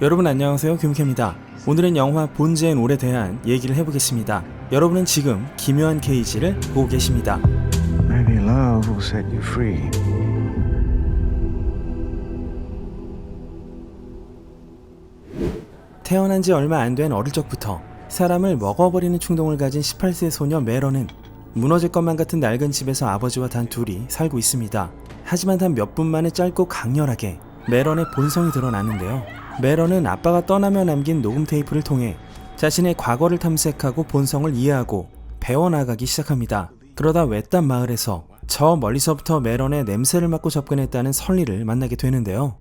여러분 안녕하세요, 김캠입니다. 오늘은 영화 본즈 앤 올에 대한 얘기를 해보겠습니다. 여러분은 지금 기묘한 케이지를 보고 계십니다. Maybe love will set you free. 태어난 지 얼마 안 된 어릴 적부터 사람을 먹어버리는 충동을 가진 18세 소녀 메런은 무너질 것만 같은 낡은 집에서 아버지와 단 둘이 살고 있습니다. 하지만 단 몇 분 만에 짧고 강렬하게 메런의 본성이 드러나는데요. 메런은 아빠가 떠나며 남긴 녹음 테이프를 통해 자신의 과거를 탐색하고 본성을 이해하고 배워나가기 시작합니다. 그러다 외딴 마을에서 저 멀리서부터 메런의 냄새를 맡고 접근했다는 설리를 만나게 되는데요.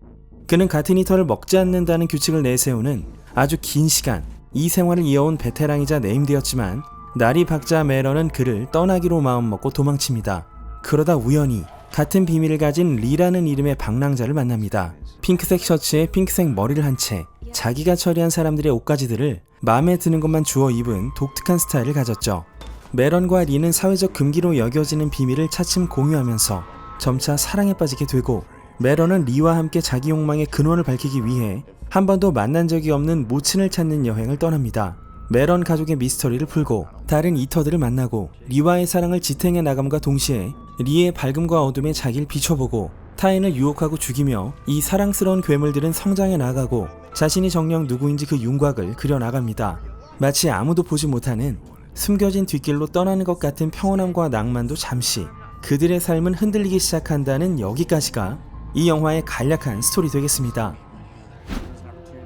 그는 같은 이터를 먹지 않는다는 규칙을 내세우는 아주 긴 시간 이 생활을 이어온 베테랑이자 네임드였지만 날이 밝자 메런은 그를 떠나기로 마음먹고 도망칩니다. 그러다 우연히 같은 비밀을 가진 리라는 이름의 방랑자를 만납니다. 핑크색 셔츠에 핑크색 머리를 한 채 자기가 처리한 사람들의 옷가지들을 마음에 드는 것만 주워 입은 독특한 스타일을 가졌죠. 메런과 리는 사회적 금기로 여겨지는 비밀을 차츰 공유하면서 점차 사랑에 빠지게 되고, 메런은 리와 함께 자기 욕망의 근원을 밝히기 위해 한 번도 만난 적이 없는 모친을 찾는 여행을 떠납니다. 메런 가족의 미스터리를 풀고 다른 이터들을 만나고 리와의 사랑을 지탱해 나감과 동시에 리의 밝음과 어둠에 자기를 비춰보고 타인을 유혹하고 죽이며 이 사랑스러운 괴물들은 성장해 나가고 자신이 정녕 누구인지 그 윤곽을 그려나갑니다. 마치 아무도 보지 못하는 숨겨진 뒷길로 떠나는 것 같은 평온함과 낭만도 잠시 그들의 삶은 흔들리기 시작한다는 여기까지가 이 영화의 간략한 스토리 되겠습니다.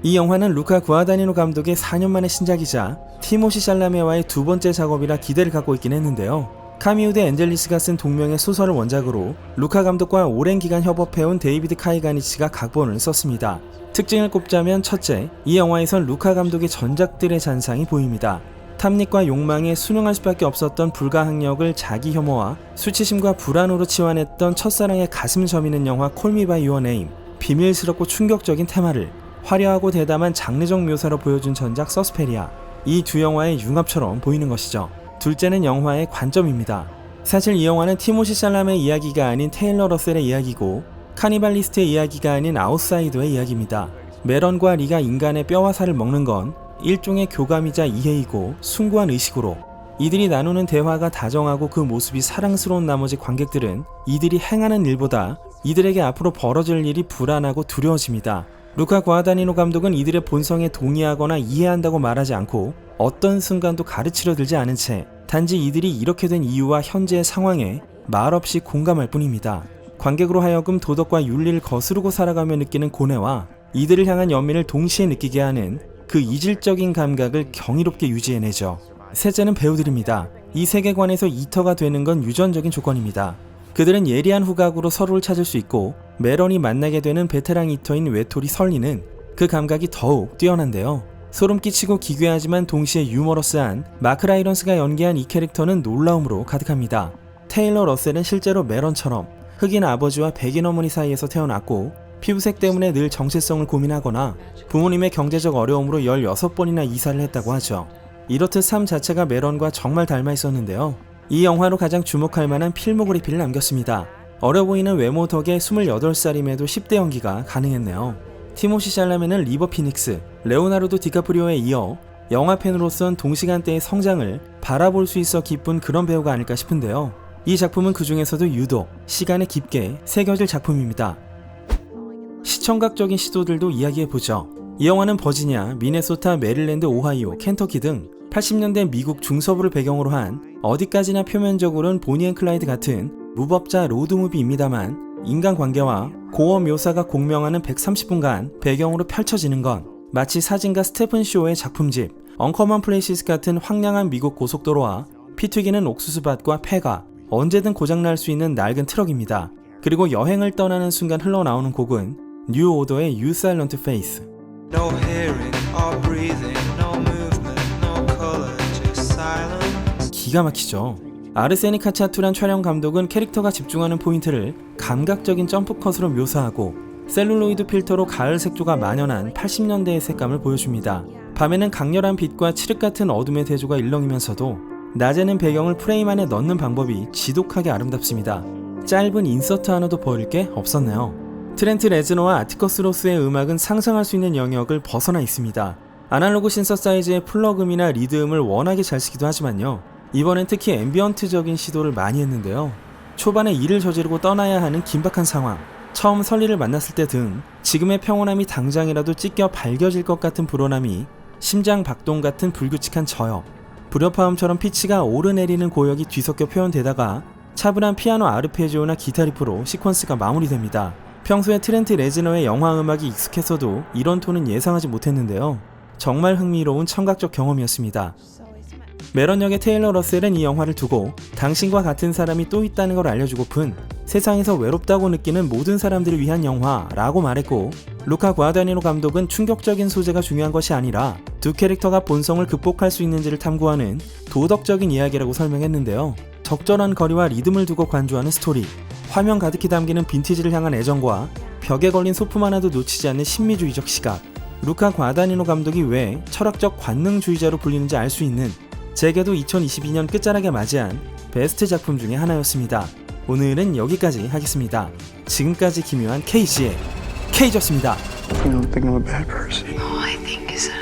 이 영화는 루카 구아다니노 감독의 4년 만의 신작이자 티모시 샬라메와의 두 번째 작업이라 기대를 갖고 있긴 했는데요. 카미우 데 엔젤리스가 쓴 동명의 소설을 원작으로 루카 감독과 오랜 기간 협업해온 데이비드 카이가니치가 각본을 썼습니다. 특징을 꼽자면 첫째, 이 영화에선 루카 감독의 전작들의 잔상이 보입니다. 탐닉과 욕망에 순응할 수밖에 없었던 불가항력을 자기 혐오와 수치심과 불안으로 치환했던 첫사랑의 가슴 저미는 영화 콜 미 바이 유어 네임, 비밀스럽고 충격적인 테마를 화려하고 대담한 장르적 묘사로 보여준 전작 서스페리아, 이 두 영화의 융합처럼 보이는 것이죠. 둘째는 영화의 관점입니다. 사실 이 영화는 티모시 샬라메의 이야기가 아닌 테일러 러셀의 이야기고 카니발리스트의 이야기가 아닌 아웃사이더의 이야기입니다. 메런과 리가 인간의 뼈와 살을 먹는 건 일종의 교감이자 이해이고 숭고한 의식으로 이들이 나누는 대화가 다정하고 그 모습이 사랑스러운 나머지 관객들은 이들이 행하는 일보다 이들에게 앞으로 벌어질 일이 불안하고 두려워집니다. 루카 구아다니노 감독은 이들의 본성에 동의하거나 이해한다고 말하지 않고 어떤 순간도 가르치려 들지 않은 채 단지 이들이 이렇게 된 이유와 현재의 상황에 말없이 공감할 뿐입니다. 관객으로 하여금 도덕과 윤리를 거스르고 살아가며 느끼는 고뇌와 이들을 향한 연민을 동시에 느끼게 하는 그 이질적인 감각을 경이롭게 유지해내죠. 셋째는 배우들입니다. 이 세계관에서 이터가 되는 건 유전적인 조건입니다. 그들은 예리한 후각으로 서로를 찾을 수 있고 메런이 만나게 되는 베테랑 이터인 외톨이 설리는 그 감각이 더욱 뛰어난데요. 소름 끼치고 기괴하지만 동시에 유머러스한 마크 라이런스가 연기한 이 캐릭터는 놀라움으로 가득합니다. 테일러 러셀은 실제로 메런처럼 흑인 아버지와 백인 어머니 사이에서 태어났고 피부색 때문에 늘 정체성을 고민하거나 부모님의 경제적 어려움으로 16번이나 이사를 했다고 하죠. 이렇듯 삶 자체가 메런과 정말 닮아 있었는데요. 이 영화로 가장 주목할 만한 필모그래피를 남겼습니다. 어려 보이는 외모 덕에 28살임에도 10대 연기가 가능했네요. 티모시 샬라메는 리버 피닉스, 레오나르도 디카프리오에 이어 영화 팬으로선 동시간대의 성장을 바라볼 수 있어 기쁜 그런 배우가 아닐까 싶은데요. 이 작품은 그 중에서도 유독 시간에 깊게 새겨질 작품입니다. 시청각적인 시도들도 이야기해보죠. 이 영화는 버지니아, 미네소타, 메릴랜드, 오하이오, 켄터키 등 80년대 미국 중서부를 배경으로 한 어디까지나 표면적으로는 보니 앤 클라이드 같은 무법자 로드무비입니다만 인간관계와 고어 묘사가 공명하는 130분간 배경으로 펼쳐지는 건 마치 사진가 스테픈 쇼의 작품집 언커먼 플레이시스 같은 황량한 미국 고속도로와 피 튀기는 옥수수밭과 폐가 언제든 고장날 수 있는 낡은 트럭입니다. 그리고 여행을 떠나는 순간 흘러나오는 곡은 뉴 오더의 You Silent Face. No hearing or breathing, no movement, no color, just silence. 기가 막히죠. 아르세니 카차투란 촬영 감독은 캐릭터가 집중하는 포인트를 감각적인 점프컷으로 묘사하고 셀룰로이드 필터로 가을 색조가 만연한 80년대의 색감을 보여줍니다. 밤에는 강렬한 빛과 칠흑 같은 어둠의 대조가 일렁이면서도 낮에는 배경을 프레임 안에 넣는 방법이 지독하게 아름답습니다. 짧은 인서트 하나도 버릴 게 없었네요. 트렌트 레즈너와 아티커스 로스의 음악은 상상할 수 있는 영역을 벗어나 있습니다. 아날로그 신서사이즈의 플러그음이나 리드음을 워낙에 잘 쓰기도 하지만요. 이번엔 특히 앰비언트적인 시도를 많이 했는데요. 초반에 일을 저지르고 떠나야 하는 긴박한 상황, 처음 설리를 만났을 때 등 지금의 평온함이 당장이라도 찢겨 발겨질 것 같은 불온함이 심장 박동 같은 불규칙한 저역, 불협화음처럼 피치가 오르내리는 고역이 뒤섞여 표현되다가 차분한 피아노 아르페지오나 기타 리프로 시퀀스가 마무리됩니다. 평소에 트렌트 레즈너의 영화 음악이 익숙했어도 이런 톤은 예상하지 못했는데요. 정말 흥미로운 청각적 경험이었습니다. 메런 역의 테일러 러셀은 이 영화를 두고 당신과 같은 사람이 또 있다는 걸 알려주고픈 세상에서 외롭다고 느끼는 모든 사람들을 위한 영화라고 말했고, 루카 과다니노 감독은 충격적인 소재가 중요한 것이 아니라 두 캐릭터가 본성을 극복할 수 있는지를 탐구하는 도덕적인 이야기라고 설명했는데요. 적절한 거리와 리듬을 두고 관조하는 스토리, 화면 가득히 담기는 빈티지를 향한 애정과 벽에 걸린 소품 하나도 놓치지 않는 신미주의적 시각, 루카 과다니노 감독이 왜 철학적 관능주의자로 불리는지 알 수 있는 제게도 2022년 끝자락에 맞이한 베스트 작품 중에 하나였습니다. 오늘은 여기까지 하겠습니다. 지금까지 기묘한 KG의 K였습니다. You don't think I'm a bad person? All I think is that